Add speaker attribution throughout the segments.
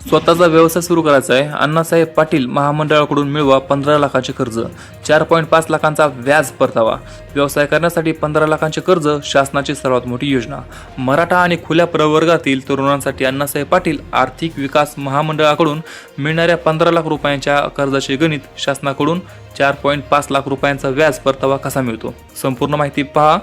Speaker 1: स्वतःचा व्यवसाय सुरू करायचा आहे. अण्णासाहेब पाटील महामंडळाकडून मिळवा 15 लाखांचे कर्ज, 4.5 लाखांचा व्याज परतावा. व्यवसाय करण्यासाठी 15 लाखांचे कर्ज शासनाची सर्वात मोठी योजना. मराठा आणि खुल्या प्रवर्गातील तरुणांसाठी अण्णासाहेब पाटील आर्थिक विकास महामंडळाकडून मिळणाऱ्या 15 लाख रुपयांच्या कर्जाचे गणित, शासनाकडून 4.5 लाख रुपयांचा व्याज परतावा कसा मिळतो. संपूर्ण माहिती पहा.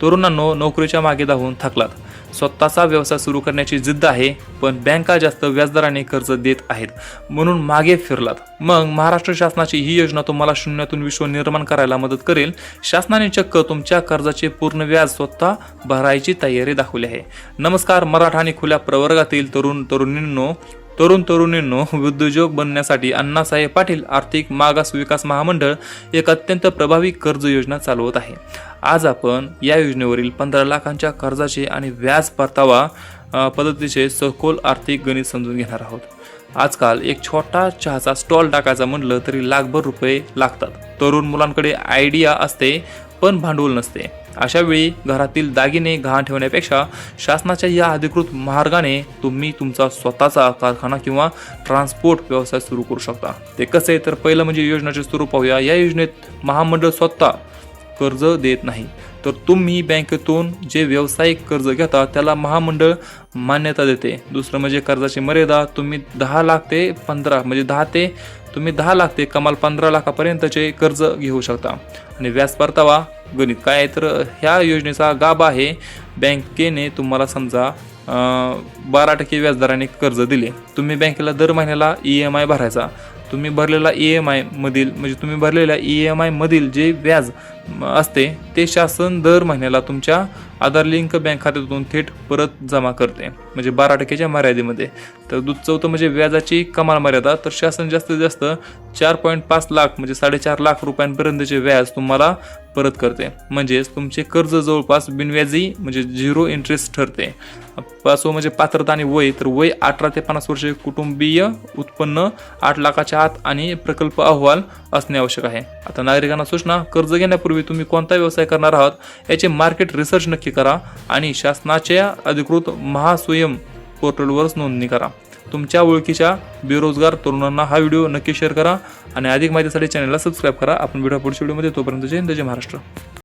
Speaker 1: तरुणांनो, नोकरीच्या मागे धावून थकलात. स्वतःचा व्यवसाय सुरू करण्याची जिद्द आहे, पण बँका जास्त व्याजदराने कर्ज देत आहेत म्हणून मागे फिरलात. मग महाराष्ट्र शासनाची ही योजना तुम्हाला शून्यातून विश्व निर्माण करायला मदत करेल. शासनाने चक्क तुमच्या कर्जाचे पूर्ण व्याज स्वतः भरायची तयारी दाखवली आहे. नमस्कार मराठा आणि खुल्या प्रवर्गातील तरुणींनो, उद्योजक बनण्यासाठी अण्णासाहेब पाटील आर्थिक मागास विकास महामंडळ एक अत्यंत प्रभावी कर्ज योजना चालवत आहे. आज आपण या योजनेवरील 15 लाखांच्या कर्जाचे आणि व्याज परतावा पद्धतीचे सखोल आर्थिक गणित समजून घेणार आहोत. आजकाल एक छोटा चहाचा स्टॉल टाकायचा म्हटलं तरी लाखभर रुपये लागतात. तरुण मुलांकडे आयडिया असते पण भांडवल नसते. अशा वेळी घरातील दागिने गहाण ठेवण्यापेक्षा शासनाच्या या अधिकृत मार्गाने तुम्ही तुमचा स्वतःचा कारखाना किंवा ट्रान्सपोर्ट व्यवसाय सुरू करू शकता. ते कसे, तर पहिलं म्हणजे योजनेचे स्वरूप पाहूया. या योजनेत महामंडळ स्वतः कर्ज देत नाही, तर तुम्ही बँकेतून जे व्यावसायिक कर्ज घेता त्याला महामंडळ मान्यता देते. दुसरं म्हणजे कर्जाची मर्यादा तुम्ही 10 लाख ते 15 म्हणजे 10 लाख ते कमाल 15 लाखापर्यंतचे कर्ज घेऊ शकता. आणि व्याज परतावा गणित काय आहे, तर ह्या योजनेचा गाभा आहे. बँकेने तुम्हाला समजा 12% व्याजदराने कर्ज दिले. तुम्ही बँकेला दर महिन्याला EMI भरायचा. तुम्ही भरलेल्या EMI मधील जे व्याज असते ते शासन दर महिन्याला तुमच्या आधार लिंक बँक खात्यातून थेट परत जमा करते, म्हणजे 12%च्या मर्यादेमध्ये. तर चौथं म्हणजे व्याजाची कमाल मर्यादा, तर शासन जास्तीत जास्त 4.5 लाख म्हणजे 4.5 लाख रुपयांपर्यंतचे व्याज तुम्हाला परत करते. म्हणजेच तुमचे कर्ज जवळपास बिनव्याजी म्हणजे 0 इंटरेस्ट ठरते. पाचवं म्हणजे पात्रता आणि वय, तर वय 18 ते 50 वर्षे, कुटुंबीय उत्पन्न 8 लाखाच्या आत आणि प्रकल्प अहवाल असणे आवश्यक आहे. आता नागरिकांना सूचना, कर्ज घेण्यापूर्वी तुम्ही कोणता व्यवसाय करणार आहात याचे मार्केट रिसर्च नक्की करा आणि शासनाच्या अधिकृत महास्वयं पोर्टलवरच नोंदणी करा. तुमच्या ओळखीच्या बेरोजगार तरुणांना हा व्हिडिओ नक्की शेअर करा आणि अधिक माहितीसाठी चॅनलला सबस्क्राईब करा. आपण भेटू पुढच्या व्हिडिओमध्ये. तोपर्यंत जय हिंद, जय महाराष्ट्र.